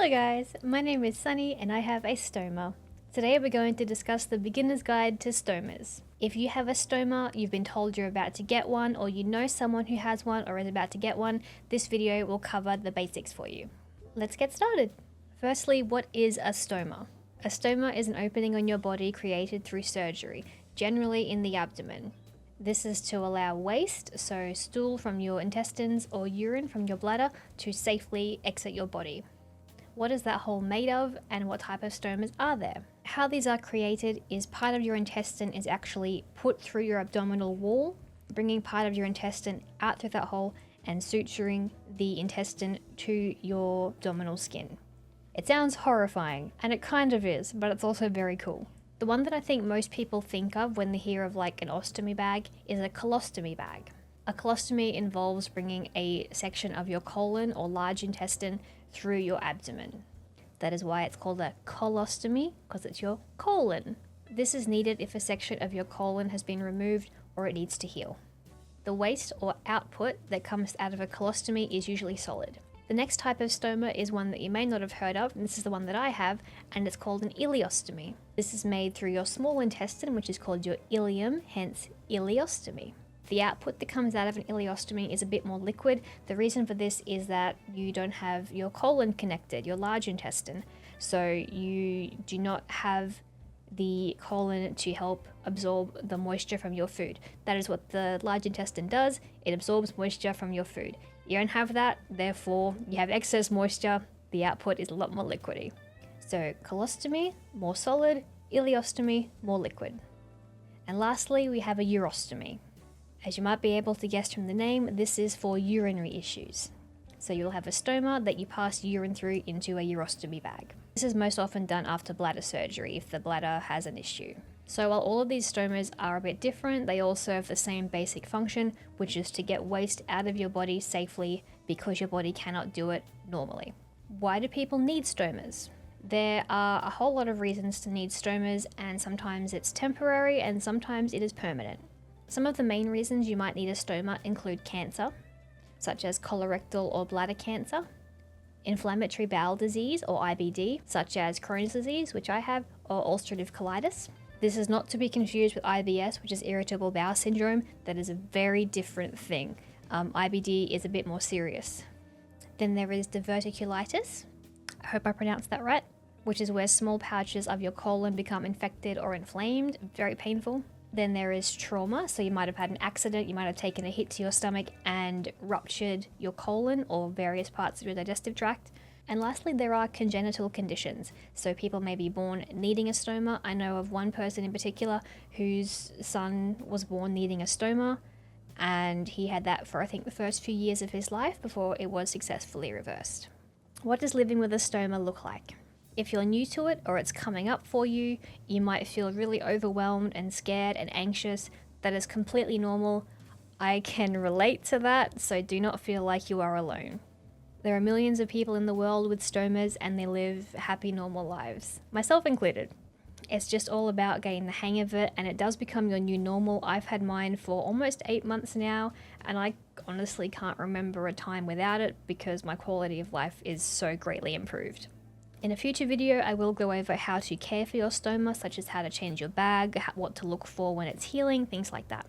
Hello guys, my name is Sunny and I have a stoma. Today we're going to discuss the beginner's guide to stomas. If you have a stoma, you've been told you're about to get one, or you know someone who has one or is about to get one, this video will cover the basics for you. Let's get started. Firstly, what is a stoma? A stoma is an opening on your body created through surgery, generally in the abdomen. This is to allow waste, so stool from your intestines or urine from your bladder, to safely exit your body. What is that hole made of, and what type of stomas are there? How these are created is part of your intestine is actually put through your abdominal wall, bringing part of your intestine out through that hole and suturing the intestine to your abdominal skin. It sounds horrifying, and it kind of is, but it's also very cool. The one that I think most people think of when they hear of like an ostomy bag is a colostomy bag. A colostomy involves bringing a section of your colon or large intestine through your abdomen. That is why it's called a colostomy, because it's your colon. This is needed if a section of your colon has been removed or it needs to heal. The waste or output that comes out of a colostomy is usually solid. The next type of stoma is one that you may not have heard of, and this is the one that I have, and it's called an ileostomy. This is made through your small intestine, which is called your ileum, hence ileostomy. The output that comes out of an ileostomy is a bit more liquid. The reason for this is that you don't have your colon connected, your large intestine. So you do not have the colon to help absorb the moisture from your food. That is what the large intestine does. It absorbs moisture from your food. You don't have that, therefore you have excess moisture. The output is a lot more liquidy. So colostomy, more solid. Ileostomy, more liquid. And lastly, we have a urostomy. As you might be able to guess from the name, this is for urinary issues. So you'll have a stoma that you pass urine through into a urostomy bag. This is most often done after bladder surgery if the bladder has an issue. So while all of these stomas are a bit different, they all serve the same basic function, which is to get waste out of your body safely because your body cannot do it normally. Why do people need stomas? There are a whole lot of reasons to need stomas, and sometimes it's temporary and sometimes it is permanent. Some of the main reasons you might need a stoma include cancer, such as colorectal or bladder cancer, inflammatory bowel disease or IBD, such as Crohn's disease, which I have, or ulcerative colitis. This is not to be confused with IBS, which is irritable bowel syndrome. That is a very different thing. IBD is a bit more serious. Then there is diverticulitis. I hope I pronounced that right, which is where small pouches of your colon become infected or inflamed, very painful. Then there is trauma, so you might have had an accident, you might have taken a hit to your stomach and ruptured your colon or various parts of your digestive tract. And lastly, there are congenital conditions, so people may be born needing a stoma. I know of one person in particular whose son was born needing a stoma, and he had that for I think the first few years of his life before it was successfully reversed. What does living with a stoma look like? If you're new to it or it's coming up for you, you might feel really overwhelmed and scared and anxious. That is completely normal. I can relate to that, so do not feel like you are alone. There are millions of people in the world with stomas and they live happy, normal lives, myself included. It's just all about getting the hang of it, and it does become your new normal. I've had mine for almost 8 months now, and I honestly can't remember a time without it because my quality of life is so greatly improved. In a future video, I will go over how to care for your stoma, such as how to change your bag, what to look for when it's healing, things like that.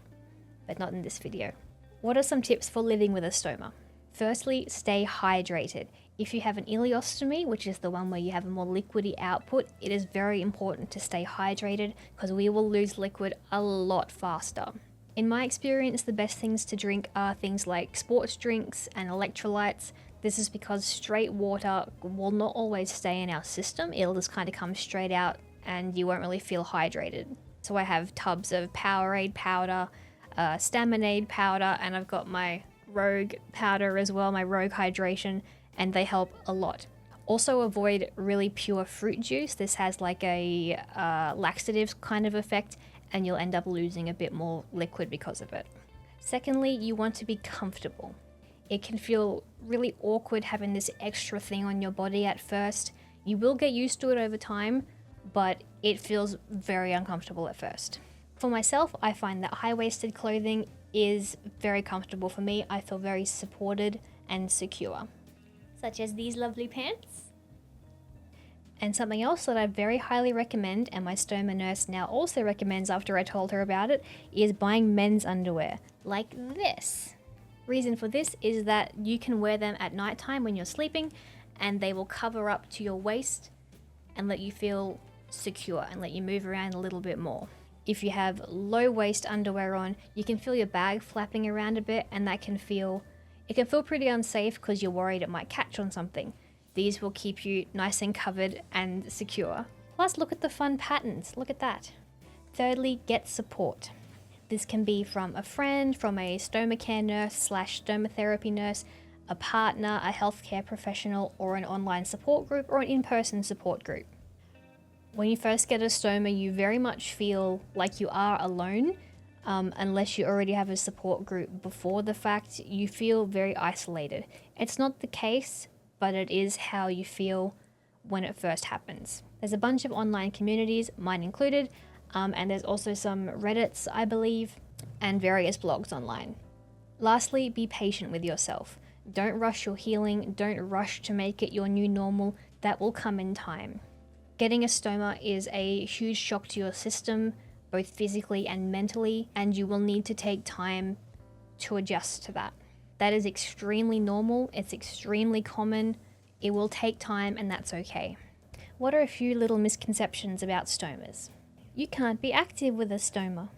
But not in this video. What are some tips for living with a stoma? Firstly, stay hydrated. If you have an ileostomy, which is the one where you have a more liquidy output, it is very important to stay hydrated because we will lose liquid a lot faster. In my experience, the best things to drink are things like sports drinks and electrolytes. This is because straight water will not always stay in our system. It'll just kind of come straight out and you won't really feel hydrated. So I have tubs of Powerade powder, Staminade powder, and I've got my Rogue powder as well, my Rogue hydration, and they help a lot. Also avoid really pure fruit juice. This has like a laxative kind of effect, and you'll end up losing a bit more liquid because of it. Secondly, you want to be comfortable. It can feel really awkward having this extra thing on your body at first. You will get used to it over time, but it feels very uncomfortable at first. For myself, I find that high-waisted clothing is very comfortable for me. I feel very supported and secure. Such as these lovely pants. And something else that I very highly recommend, and my stoma nurse now also recommends after I told her about it, is buying men's underwear, like this. Reason for this is that you can wear them at nighttime when you're sleeping, and they will cover up to your waist and let you feel secure and let you move around a little bit more. If you have low waist underwear on, you can feel your bag flapping around a bit, and it can feel pretty unsafe because you're worried it might catch on something. These will keep you nice and covered and secure. Plus, look at the fun patterns. Look at that. Thirdly, get support. This can be from a friend, from a stoma care nurse / stoma therapy nurse, a partner, a healthcare professional, or an online support group, or an in-person support group. When you first get a stoma, you very much feel like you are alone. Unless you already have a support group before the fact, you feel very isolated. It's not the case, but it is how you feel when it first happens. There's a bunch of online communities, mine included, and there's also some Reddits, I believe, and various blogs online. Lastly, be patient with yourself. Don't rush your healing, don't rush to make it your new normal. That will come in time. Getting a stoma is a huge shock to your system, both physically and mentally, and you will need to take time to adjust to that. That is extremely normal, it's extremely common, it will take time, and that's okay. What are a few little misconceptions about stomas? You can't be active with a stoma.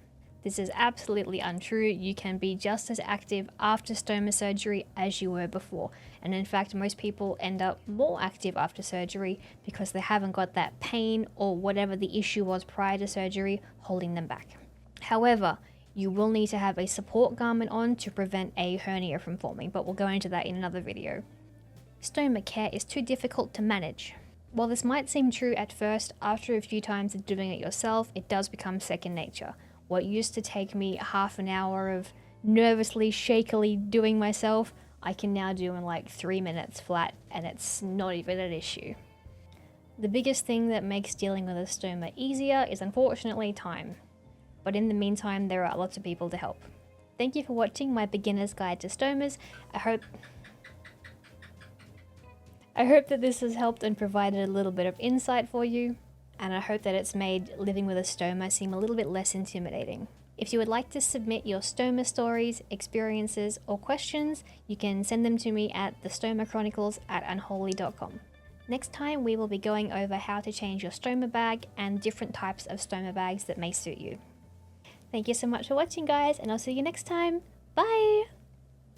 This is absolutely untrue. You can be just as active after stoma surgery as you were before. And in fact, most people end up more active after surgery because they haven't got that pain or whatever the issue was prior to surgery holding them back. However, you will need to have a support garment on to prevent a hernia from forming, but we'll go into that in another video. Stoma care is too difficult to manage. While this might seem true at first, after a few times of doing it yourself, it does become second nature. What used to take me half an hour of nervously, shakily doing myself, I can now do in like 3 minutes flat, and it's not even an issue. The biggest thing that makes dealing with a stoma easier is unfortunately time. But in the meantime, there are lots of people to help. Thank you for watching my beginner's guide to stomas. I hope that this has helped and provided a little bit of insight for you. And I hope that it's made living with a stoma seem a little bit less intimidating. If you would like to submit your stoma stories, experiences, or questions, you can send them to me at TheStomaChronicles@unholeh.com. Next time, we will be going over how to change your stoma bag and different types of stoma bags that may suit you. Thank you so much for watching, guys, and I'll see you next time. Bye!